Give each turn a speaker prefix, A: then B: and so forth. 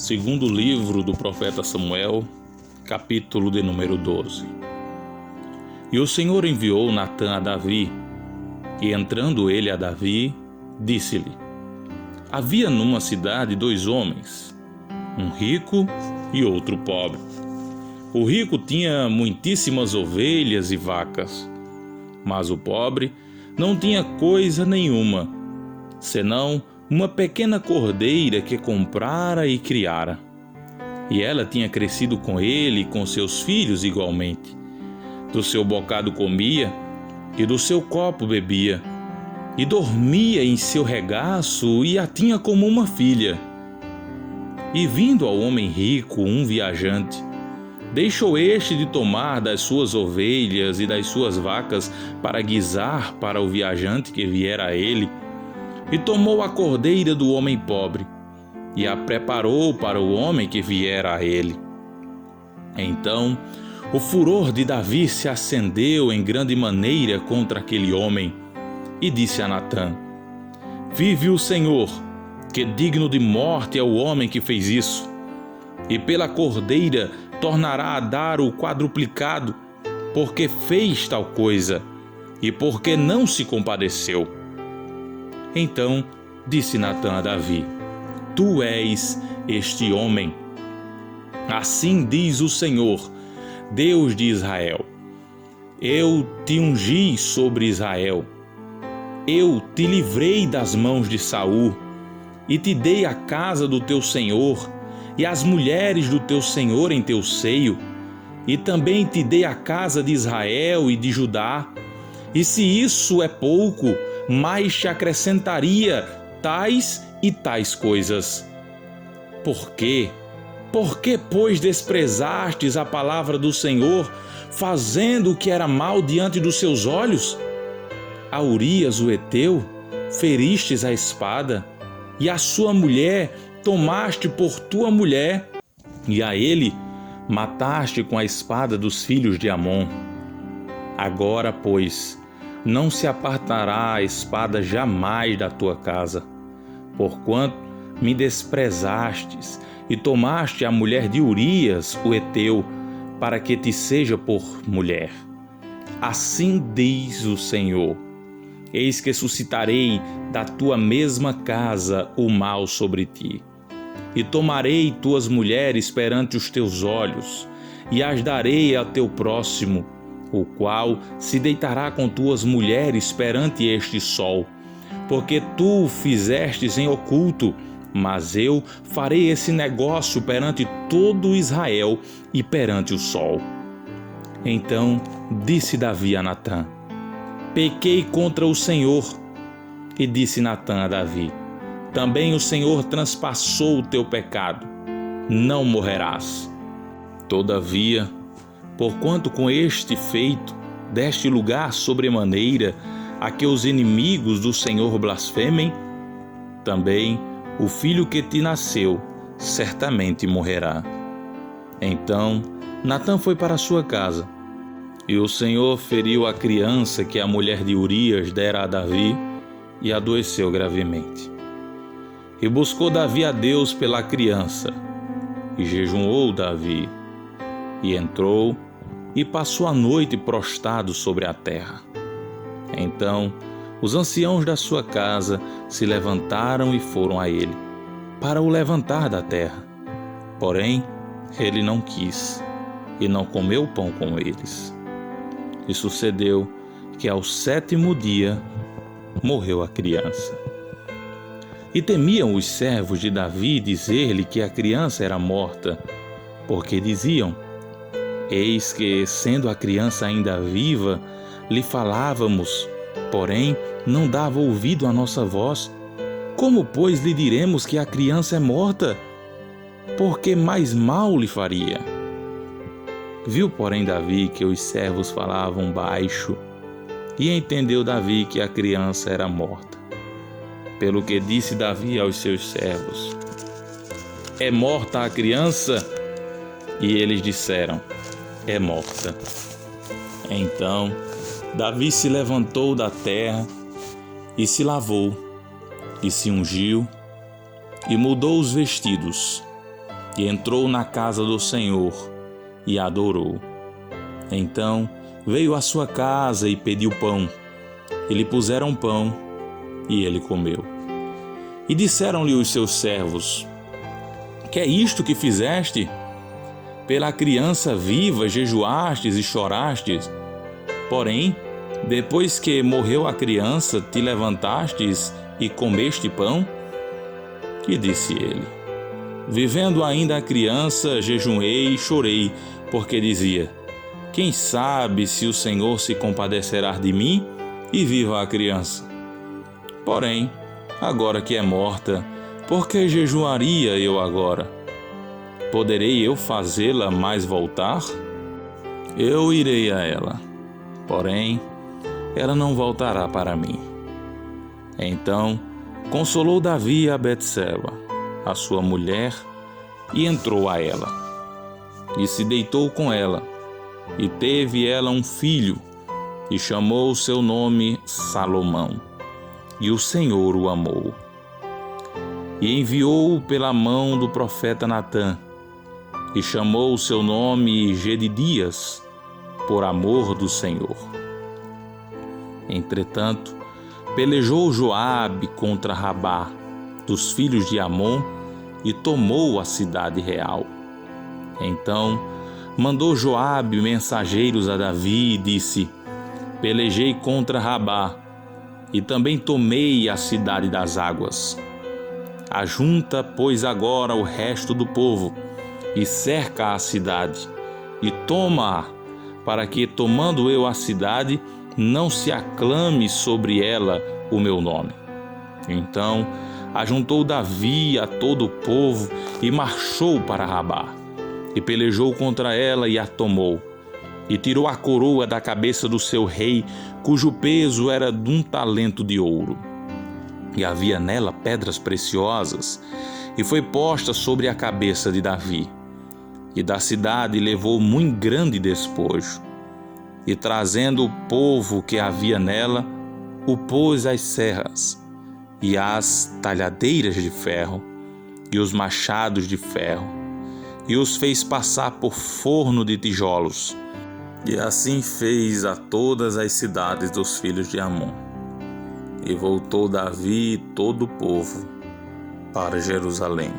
A: Segundo livro do profeta Samuel, capítulo de número 12. E o Senhor enviou Natã a Davi, e entrando ele a Davi, disse-lhe: havia numa cidade 2 homens, um rico e outro pobre. O rico tinha muitíssimas ovelhas e vacas, mas o pobre não tinha coisa nenhuma, senão uma pequena cordeira que comprara e criara. E ela tinha crescido com ele e com seus filhos igualmente. Do seu bocado comia, e do seu copo bebia, e dormia em seu regaço, e a tinha como uma filha. E vindo ao homem rico um viajante, deixou este de tomar das suas ovelhas e das suas vacas para guisar para o viajante que viera a ele, e tomou a cordeira do homem pobre, e a preparou para o homem que viera a ele. Então o furor de Davi se acendeu em grande maneira contra aquele homem, e disse a Natã: vive o Senhor, que digno de morte é o homem que fez isso, e pela cordeira tornará a dar o quadruplicado, porque fez tal coisa, e porque não se compadeceu. Então disse Natã a Davi: tu és este homem. Assim diz o Senhor, Deus de Israel: eu te ungi sobre Israel, eu te livrei das mãos de Saul, e te dei a casa do teu senhor, e as mulheres do teu senhor em teu seio, e também te dei a casa de Israel e de Judá. E se isso é pouco, mais te acrescentaria tais e tais coisas. Por quê? Por que, pois, desprezastes a palavra do Senhor, fazendo o que era mal diante dos seus olhos? A Urias, o heteu, feristes a espada, e a sua mulher tomaste por tua mulher, e a ele mataste com a espada dos filhos de Amon. Agora, pois, não se apartará a espada jamais da tua casa, porquanto me desprezastes e tomaste a mulher de Urias, o heteu, para que te seja por mulher. Assim diz o Senhor: eis que suscitarei da tua mesma casa o mal sobre ti, e tomarei tuas mulheres perante os teus olhos, e as darei ao teu próximo, o qual se deitará com tuas mulheres perante este sol, porque tu o fizestes em oculto, mas eu farei esse negócio perante todo Israel e perante o sol. Então disse Davi a Natã: pequei contra o Senhor. E disse Natã a Davi: também o Senhor transpassou o teu pecado, não morrerás. Todavia, porquanto com este feito deste lugar sobremaneira a que os inimigos do Senhor blasfemem, também o filho que te nasceu certamente morrerá. Então Natã foi para sua casa, e o Senhor feriu a criança que a mulher de Urias dera a Davi, e adoeceu gravemente. E buscou Davi a Deus pela criança, e jejuou Davi, e entrou e passou a noite prostrado sobre a terra. Então os anciãos da sua casa se levantaram e foram a ele, para o levantar da terra. Porém, ele não quis, e não comeu pão com eles. E sucedeu que ao 7º dia morreu a criança. E temiam os servos de Davi dizer-lhe que a criança era morta, porque diziam: eis que, sendo a criança ainda viva, lhe falávamos, porém não dava ouvido à nossa voz. Como, pois, lhe diremos que a criança é morta? Porque mais mal lhe faria. Viu, porém, Davi que os servos falavam baixo, e entendeu Davi que a criança era morta. Pelo que disse Davi aos seus servos: é morta a criança? E eles disseram: é morta. Então Davi se levantou da terra e se lavou, e se ungiu, e mudou os vestidos, e entrou na casa do Senhor e adorou. Então veio à sua casa e pediu pão. E lhe puseram pão, e ele comeu. E disseram-lhe os seus servos: que é isto que fizeste? Pela criança viva jejuastes e chorastes. Porém, depois que morreu a criança, te levantastes e comeste pão? E disse ele: vivendo ainda a criança, jejuei e chorei, porque dizia: quem sabe se o Senhor se compadecerá de mim e viva a criança? Porém, agora que é morta, por que jejuaria eu agora? Poderei eu fazê-la mais voltar? Eu irei a ela, porém, ela não voltará para mim. Então, consolou Davi a Betseba, a sua mulher, e entrou a ela. E se deitou com ela, e teve ela um filho, e chamou o seu nome Salomão. E o Senhor o amou. E enviou-o pela mão do profeta Natã, e chamou o seu nome Jedidias, por amor do Senhor. Entretanto, pelejou Joabe contra Rabá, dos filhos de Amon, e tomou a cidade real. Então mandou Joabe mensageiros a Davi e disse: pelejei contra Rabá, e também tomei a cidade das águas. Ajunta, pois, agora o resto do povo, e cerca a cidade, e toma-a, para que, tomando eu a cidade, não se aclame sobre ela o meu nome. Então ajuntou Davi a todo o povo e marchou para Rabá, e pelejou contra ela e a tomou, e tirou a coroa da cabeça do seu rei, cujo peso era de 1 talento de ouro. E havia nela pedras preciosas, e foi posta sobre a cabeça de Davi. E da cidade levou muito grande despojo. E trazendo o povo que havia nela, o pôs às serras, e às talhadeiras de ferro, e os machados de ferro, e os fez passar por forno de tijolos. E assim fez a todas as cidades dos filhos de Amon. E voltou Davi e todo o povo para Jerusalém.